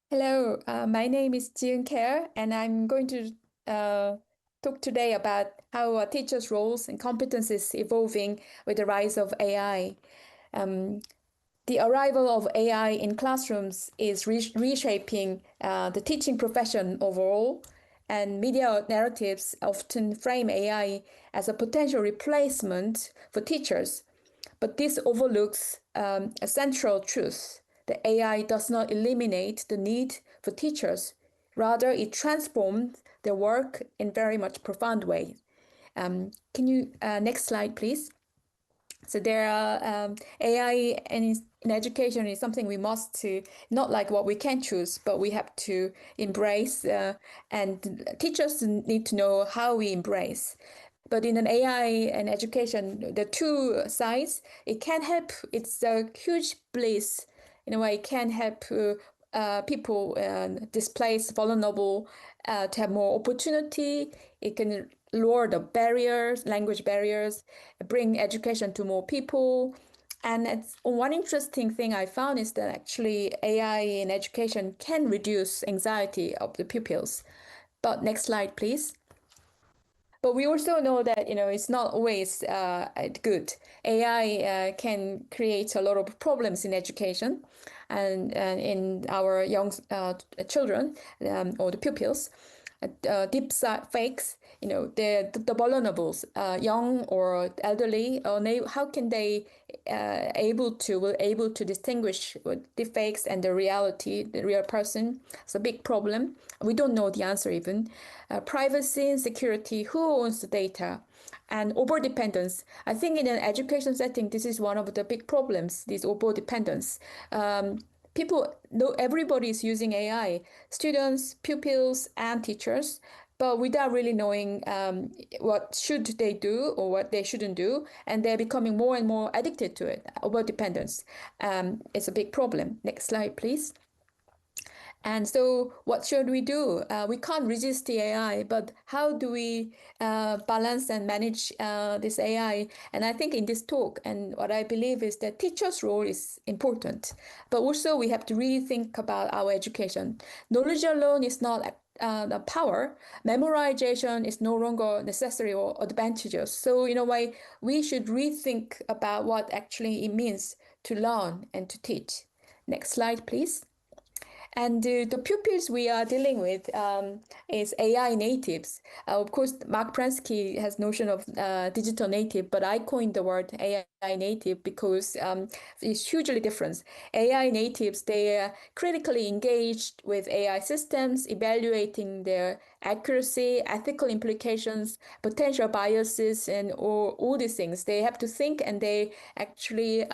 Hello, my name is Jieun Kiaer, and I'm going to talk today about how teachers' roles and competencies evolving with the rise of AI. Um, the arrival of AI in classrooms is reshaping the teaching profession overall, and media narratives often frame AI as a potential replacement for teachers. But this overlooks a central truth. The AI does not eliminate the need for teachers. Rather, it transforms their work in very much profound ways. Can you next slide, please? So there are AI in education is something we must to not like what we can choose, but we have to embrace, and teachers need to know how we embrace. But in an AI and education, the two sides, it can help. It's a huge bliss in a way. It can help people displaced, vulnerable, to have more opportunity. It can lower the barriers, language barriers, bring education to more people. And it's one interesting thing I found is that actually AI in education can reduce anxiety of the pupils. But next slide, please. But we also know that it's not always good. AI can create a lot of problems in education and in our young children or the pupils. Deep fakes, the vulnerables, young or elderly, or how can they able to distinguish deep fakes and the reality, the real person? It's a big problem. We don't know the answer even. Privacy and security, who owns the data? And over dependence. I think in an education setting, this is one of the big problems, this over dependence. People know everybody is using AI, students, pupils, and teachers, but without really knowing what should they do or what they shouldn't do, and they're becoming more and more addicted to it. Over dependence is a big problem. Next slide, please. And so, what should we do? We can't resist the AI, but how do we balance and manage this AI? And I think in this talk, and what I believe is that teachers' role is important, but also we have to really think about our education. Knowledge alone is not the power. Memorization is no longer necessary or advantageous. So, in a way, we should rethink about what actually it means to learn and to teach. Next slide, please. And the pupils we are dealing with is AI natives. Of course, Mark Prensky has notion of digital native, but I coined the word AI native because it's hugely different. AI natives, they are critically engaged with AI systems, evaluating their accuracy, ethical implications, potential biases, and all these things. They have to think, and they actually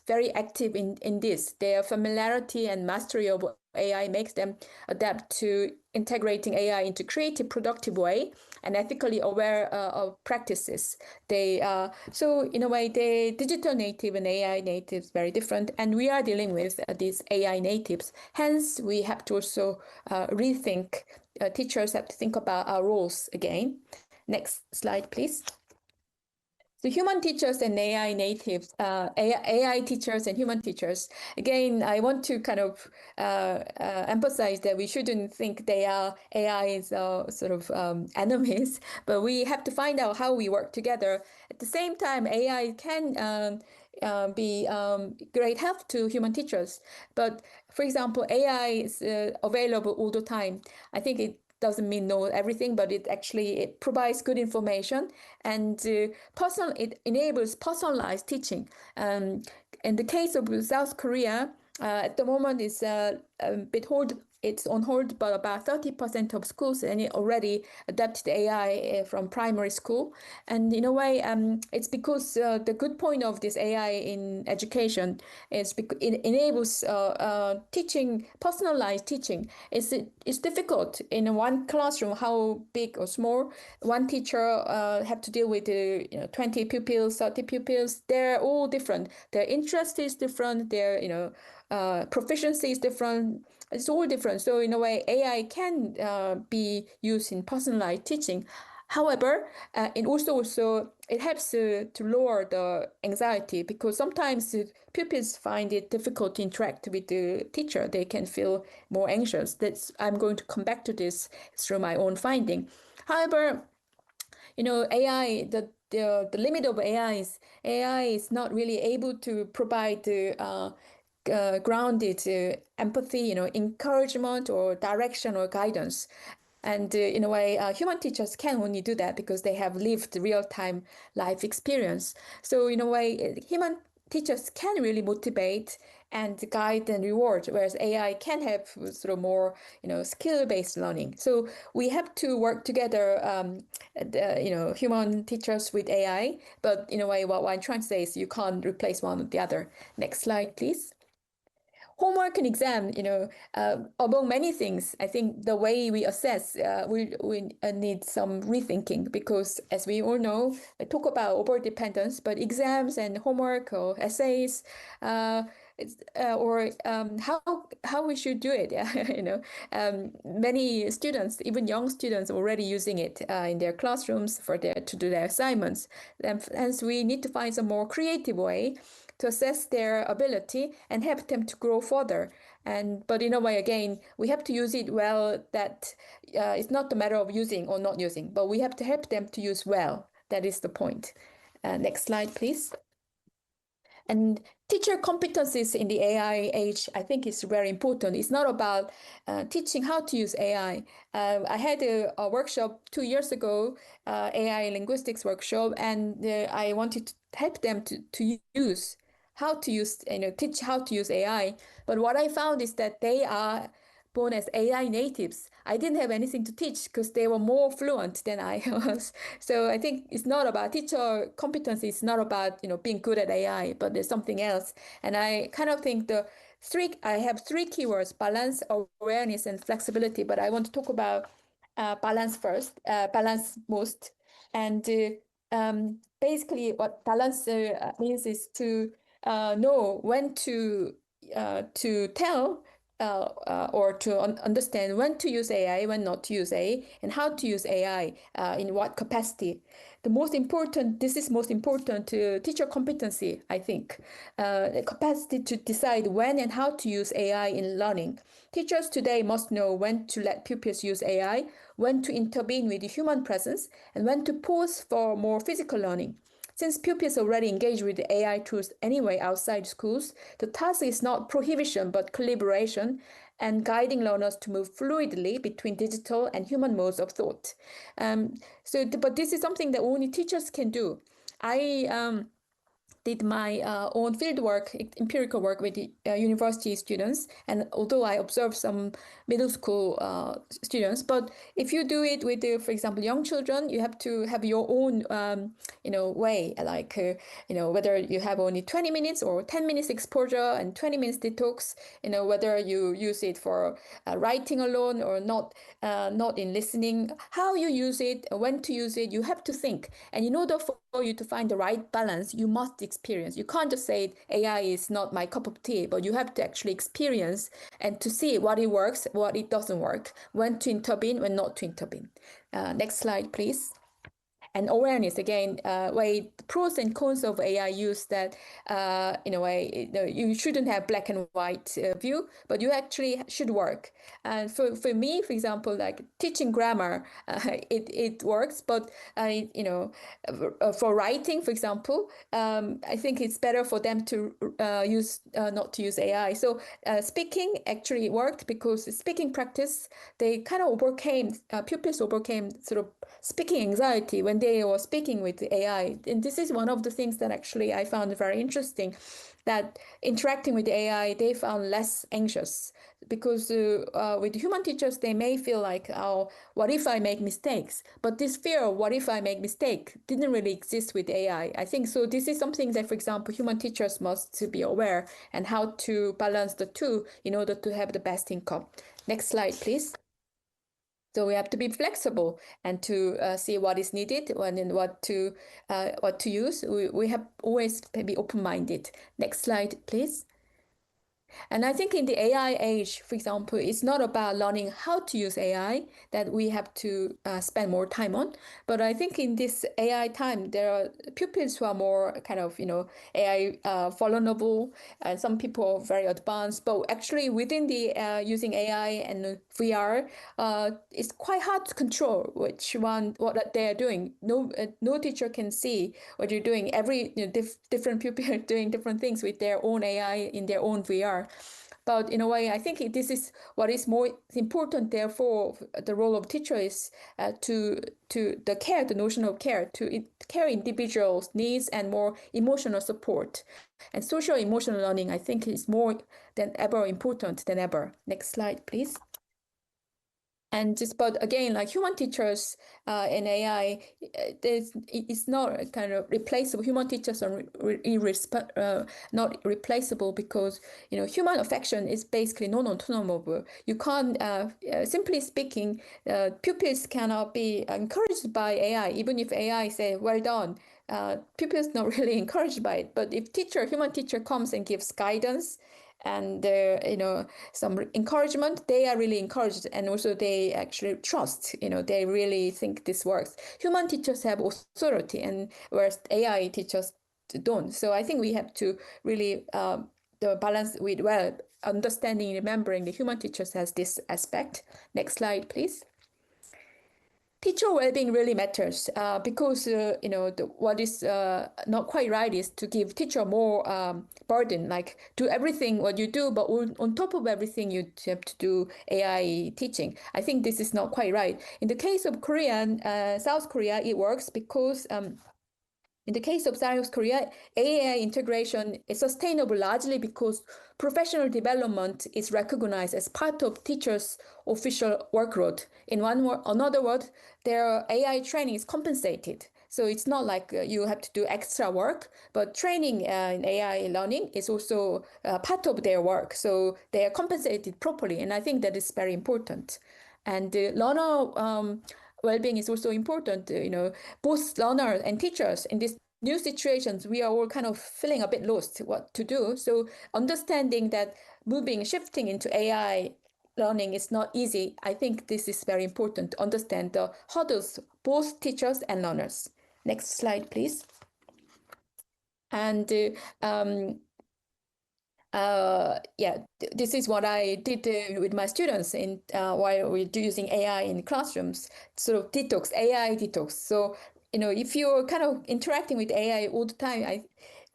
very active in this. Their familiarity and mastery of AI makes them adapt to integrating AI into creative, productive way and ethically aware of practices. They so in a way, the digital native and AI natives very different, and we are dealing with these AI natives. Hence, we have to also rethink. Teachers have to think about our roles again. Next slide, please. So human teachers and AI natives, AI teachers and human teachers. Again, I want to kind of emphasize that we shouldn't think they are AI's sort of enemies, but we have to find out how we work together. At the same time, AI can be great help to human teachers. But for example, AI is available all the time. I think it doesn't mean know everything, but it provides good information, and it enables personalized teaching. In the case of South Korea, at the moment it's on hold, but about 30% of schools and it already adapted AI from primary school. And in a way, it's because the good point of this AI in education is because it enables teaching, personalized teaching. It's difficult in one classroom, how big or small. One teacher have to deal with 20 pupils, 30 pupils. They're all different. Their interest is different. Their proficiency is different. It's all different. So in a way, AI can be used in personalized teaching. However, it also it helps to lower the anxiety because sometimes pupils find it difficult to interact with the teacher. They can feel more anxious. I'm going to come back to this through my own finding. However, AI, the limit of AI is not really able to provide grounded empathy, encouragement or direction or guidance. And in a way, human teachers can only do that because they have lived real-time life experience. So in a way, human teachers can really motivate and guide and reward, whereas AI can have sort of more, skill-based learning. So we have to work together, human teachers with AI. But in a way, what I'm trying to say is you can't replace one with the other. Next slide, please. Homework and exam, among many things, I think the way we assess, we need some rethinking because, as we all know, I talk about over dependence, but exams and homework or essays, or how we should do it. Many students, even young students, already using it in their classrooms to do their assignments. And hence, we need to find some more creative way to assess their ability and help them to grow further. But in a way, again, we have to use it well. That it's not a matter of using or not using, but we have to help them to use well. That is the point. Next slide, please. And teacher competencies in the AI age, I think, is very important. It's not about teaching how to use AI. I had a workshop 2 years ago, AI linguistics workshop, and I wanted to help them to use how to use, teach how to use AI. But what I found is that they are born as AI natives. I didn't have anything to teach because they were more fluent than I was. So I think it's not about teacher competency. It's not about, being good at AI, but there's something else. And I kind of think I have three keywords: balance, awareness, and flexibility. But I want to talk about balance first, balance most. And basically what balance means is to know when to tell or to understand when to use AI, when not to use AI, and how to use AI in what capacity. This is most important to teacher competency, I think. The capacity to decide when and how to use AI in learning. Teachers today must know when to let pupils use AI, when to intervene with the human presence, and when to pause for more physical learning. Since pupils already engage with the AI tools anyway outside schools, the task is not prohibition but collaboration and guiding learners to move fluidly between digital and human modes of thought. But this is something that only teachers can do. I did my own field work, empirical work with the university students. And although I observed some middle school students, but if you do it with, for example, young children, you have to have your own, way, like, whether you have only 20 minutes or 10 minutes exposure and 20 minutes detox, whether you use it for writing alone or not in listening, how you use it, when to use it, you have to think. And in order for you to find the right balance, you must experience. You can't just say AI is not my cup of tea, but you have to actually experience and to see what it works, what it doesn't work, when to intervene, when not to intervene. Next slide, please. And awareness, again, the pros and cons of AI use that in a way, you shouldn't have black and white view, but you actually should work. And for me, for example, like teaching grammar, it works, but for writing, for example, I think it's better for them to not to use AI. So speaking actually worked because speaking practice, they kind of pupils overcame sort of speaking anxiety when they were speaking with the AI. And this is one of the things that actually I found very interesting, that interacting with the AI, they found less anxious because with human teachers, they may feel like, oh, what if I make mistakes? But this fear of what if I make mistake didn't really exist with AI. I think so. This is something that, for example, human teachers must be aware and how to balance the two in order to have the best income. Next slide, please. So we have to be flexible and to see what is needed and what to use. We have always to be open-minded. Next slide, please. And I think in the AI age, for example, it's not about learning how to use AI that we have to spend more time on. But I think in this AI time, there are pupils who are more kind of, AI vulnerable, and some people are very advanced. But actually, within the using AI and VR, it's quite hard to control what they are doing. No teacher can see what you're doing. Every different pupil are doing different things with their own AI in their own VR. But in a way, I think this is what is more important. Therefore, the role of teacher is to the notion of care, to care individuals' needs and more emotional support. And social emotional learning, I think, is more than ever important than ever. Next slide, please. And just, but again, like human teachers in AI, it's not kind of replaceable. Human teachers are not replaceable because, human affection is basically non-autonomous. You can't, simply speaking, pupils cannot be encouraged by AI, even if AI say, well done. Pupils not really encouraged by it. But if human teacher comes and gives guidance, and some encouragement, they are really encouraged, and also they actually trust, they really think this works. Human teachers have authority, and whereas AI teachers don't. So I think we have to really the balance with, well, understanding, remembering the human teachers has this aspect. Next slide, please. Teacher well-being really matters because what is not quite right is to give teacher more burden, like do everything what you do, but on top of everything you have to do AI teaching. I think this is not quite right. In the case of South Korea, it works because in the case of South Korea, AI integration is sustainable largely because professional development is recognized as part of teachers' official workload. In another word, their AI training is compensated. So it's not like you have to do extra work, but training in AI learning is also part of their work. So they are compensated properly. And I think that is very important. And learner well-being is also important. Both learners and teachers in these new situations, we are all kind of feeling a bit lost what to do. So understanding that shifting into AI learning is not easy. I think this is very important to understand the hurdles, both teachers and learners. Next slide, please. And this is what I did with my students while we're using AI in classrooms, sort of AI detox. So, if you're kind of interacting with AI all the time, I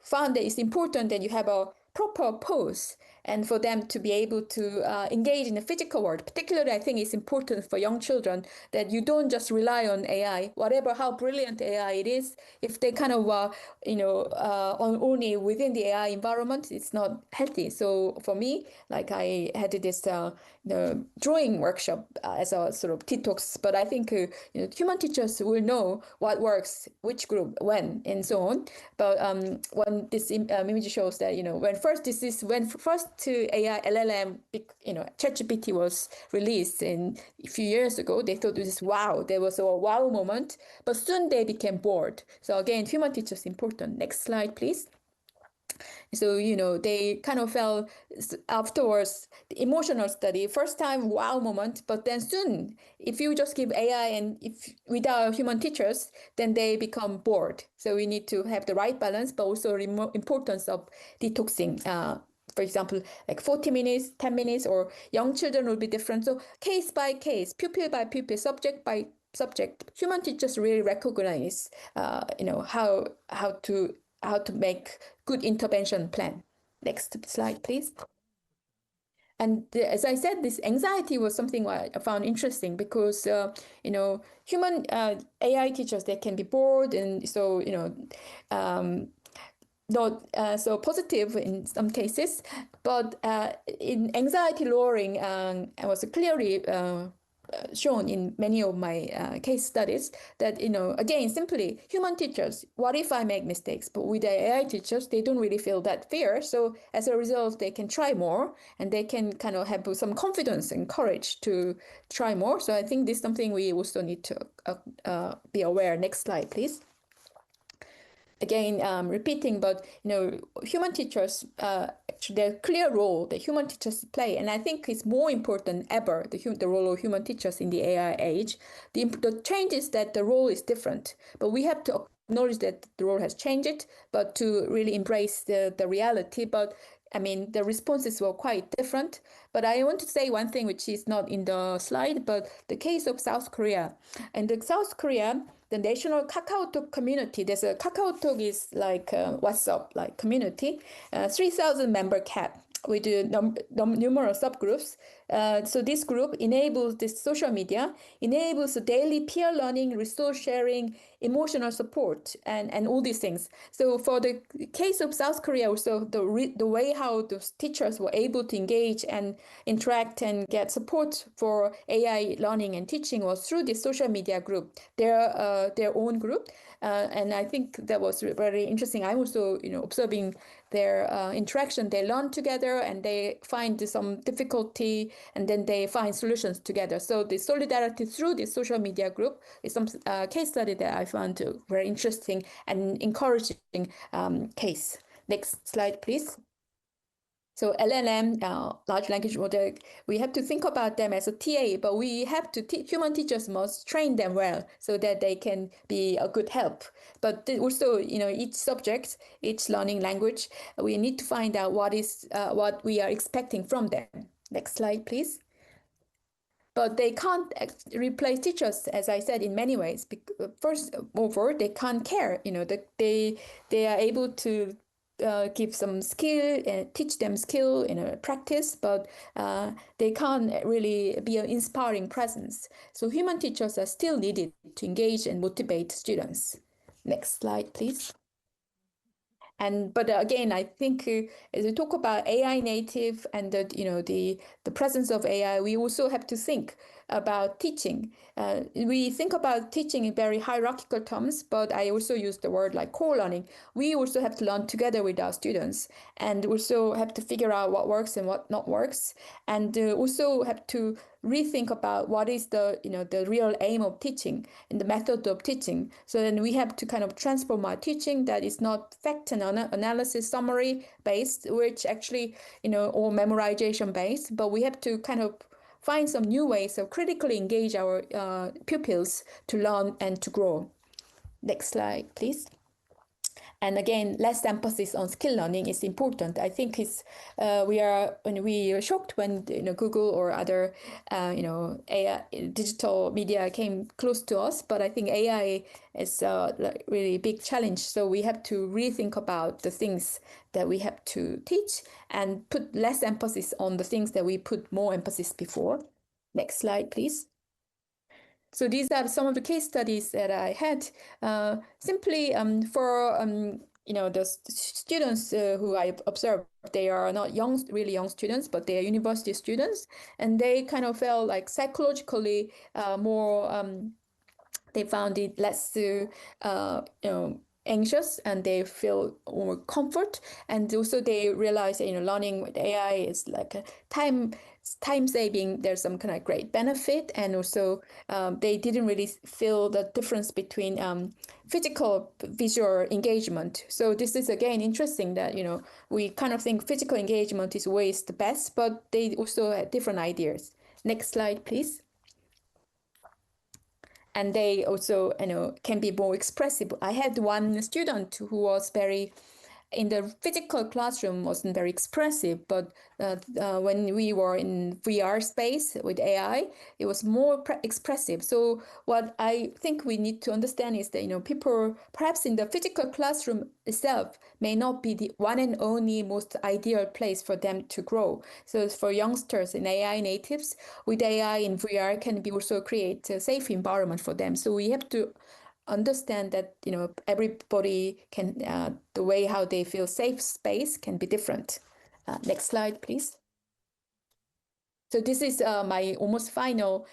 found that it's important that you have a proper pose and for them to be able to engage in the physical world. Particularly, I think it's important for young children that you don't just rely on AI, whatever how brilliant AI it is. If they kind of only within the AI environment, it's not healthy. So for me, like I had this the drawing workshop as a sort of detox, but I think human teachers will know what works, which group, when, and so on. But when this image shows that when first to AI LLM, ChatGPT was released a few years ago, they thought this wow, there was a wow moment, but soon they became bored. So again, human teachers important. Next slide, please. So, they kind of felt afterwards, the emotional study, first time, wow moment, but then soon, if you just give AI and if without human teachers, then they become bored. So we need to have the right balance, but also the importance of detoxing. For example, like 40 minutes, 10 minutes, or young children will be different. So case by case, pupil by pupil, subject by subject, human teachers really recognize, how to make good intervention plan. Next slide, please. And as I said, this anxiety was something I found interesting because, human AI teachers, they can be bored. And so, not so positive in some cases, but in anxiety lowering was clearly shown in many of my case studies that, again, simply human teachers, what if I make mistakes? But with the AI teachers, they don't really feel that fear. So as a result, they can try more and they can kind of have some confidence and courage to try more. So I think this is something we also need to be aware. Next slide, please. Again, repeating, but human teachers the clear role that human teachers play, and I think it's more important ever, the role of human teachers in the AI age. The change is that the role is different, but we have to acknowledge that the role has changed, but to really embrace the reality. But I mean, the responses were quite different. But I want to say one thing which is not in the slide, but the case of South Korea. And the South Korea, the national KakaoTalk community, there's a KakaoTalk is like WhatsApp like community, 3,000 member cap with numerous subgroups. So this group enables this social media, enables daily peer learning, resource sharing, emotional support, and all these things. So for the case of South Korea, also the way how those teachers were able to engage and interact and get support for AI learning and teaching was through this social media group, their own group. And I think that was very interesting. I'm also, observing their interaction. They learn together and they find some difficulty and then they find solutions together. So the solidarity through this social media group is some case study that I found very interesting and encouraging case. Next slide, please. So LLM, large language model, we have to think about them as a TA, but we have to human teachers must train them well so that they can be a good help. But also, each subject, each learning language, we need to find out what we are expecting from them. Next slide, please. But they can't replace teachers, as I said, in many ways. First over, they can't care. They are able to give some skill, teach them skill in a practice, but they can't really be an inspiring presence. So human teachers are still needed to engage and motivate students. Next slide, please. But again, I think as we talk about AI native and the presence of AI, we also have to think about teaching. We think about teaching in very hierarchical terms, but I also use the word like co-learning. We also have to learn together with our students and also have to figure out what works and what not works, and also have to rethink about what is the real aim of teaching and the method of teaching. So then we have to kind of transform our teaching that is not fact and analysis summary based, which actually, or memorization based, but we have to kind of find some new ways of critically engage our pupils to learn and to grow. Next slide, please. And again, less emphasis on skill learning is important. I think we are shocked when Google or other AI, digital media came close to us. But I think AI is a really big challenge. So we have to rethink about the things that we have to teach and put less emphasis on the things that we put more emphasis before. Next slide, please. So these are some of the case studies that I had. Simply for the students who I observed, they are not really young students, but they are university students, and they kind of felt like psychologically more. They found it less anxious, and they feel more comfort, and also they realize learning with AI is like a time saving. There's some kind of great benefit, and also they didn't really feel the difference between physical visual engagement. So this is again interesting that we kind of think physical engagement is always the best, but they also had different ideas. Next slide, please. And they also, can be more expressive. I had one student who was in the physical classroom wasn't very expressive, but when we were in VR space with AI, it was more expressive. So what I think we need to understand is that people perhaps in the physical classroom itself may not be the one and only most ideal place for them to grow. So for youngsters and AI natives, with AI in VR can be also create a safe environment for them. So we have to understand that everybody can the way how they feel safe space can be different. Next slide, please. So this is my almost final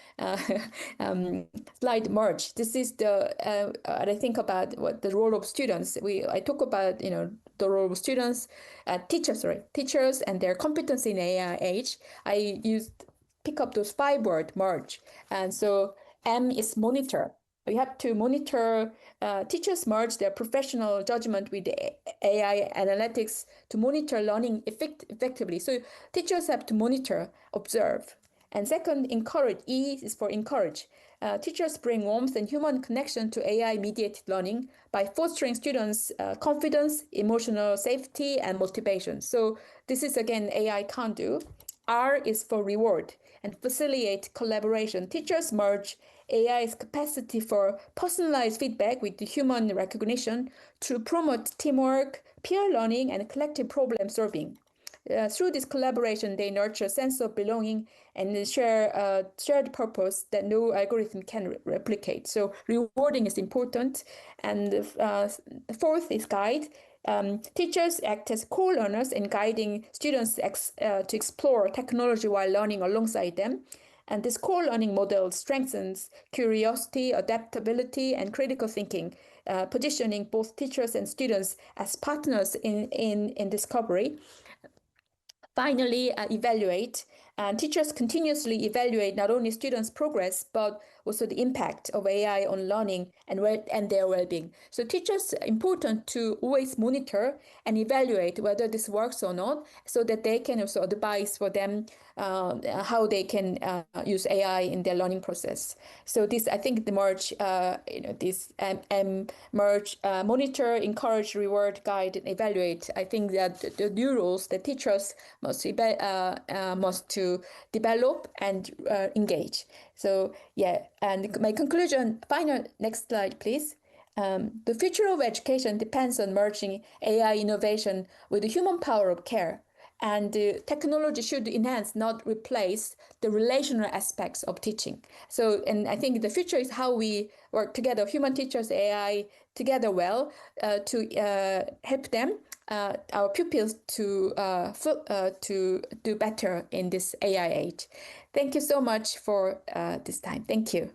slide merge. This is I think about what the role of students. I talk about the role of students, teachers and their competence in AI age. I pick up those 5 words merge, and so M is monitor. we have to monitor teachers merge their professional judgment with AI analytics to monitor learning effectively. So teachers have to monitor, observe. And second, encourage. E is for encourage. Teachers bring warmth and human connection to AI-mediated learning by fostering students' confidence, emotional safety, and motivation. So this is, again, AI can't do. R is for reward and facilitate collaboration. Teachers merge AI's capacity for personalized feedback with the human recognition to promote teamwork, peer learning, and collective problem solving. Through this collaboration, they nurture a sense of belonging and share a shared purpose that no algorithm can replicate. So rewarding is important. And the fourth is guide. Teachers act as co-learners in guiding students to explore technology while learning alongside them. And this co-learning model strengthens curiosity, adaptability, and critical thinking, positioning both teachers and students as partners in discovery. Finally, evaluate. And teachers continuously evaluate not only students' progress, but also the impact of AI on learning and their well-being. So teachers important to always monitor and evaluate whether this works or not, so that they can also advise for them how they can use AI in their learning process. So this, I think, the merge, this merge, monitor, encourage, reward, guide, and evaluate. I think that the new rules that teachers must to develop and engage. So yeah, and my conclusion, final, next slide, please. The future of education depends on merging AI innovation with the human power of care. And technology should enhance, not replace, the relational aspects of teaching. So, and I think the future is how we work together, human teachers, AI, together well to help them, our pupils, to do better in this AI age. Thank you so much for this time. Thank you.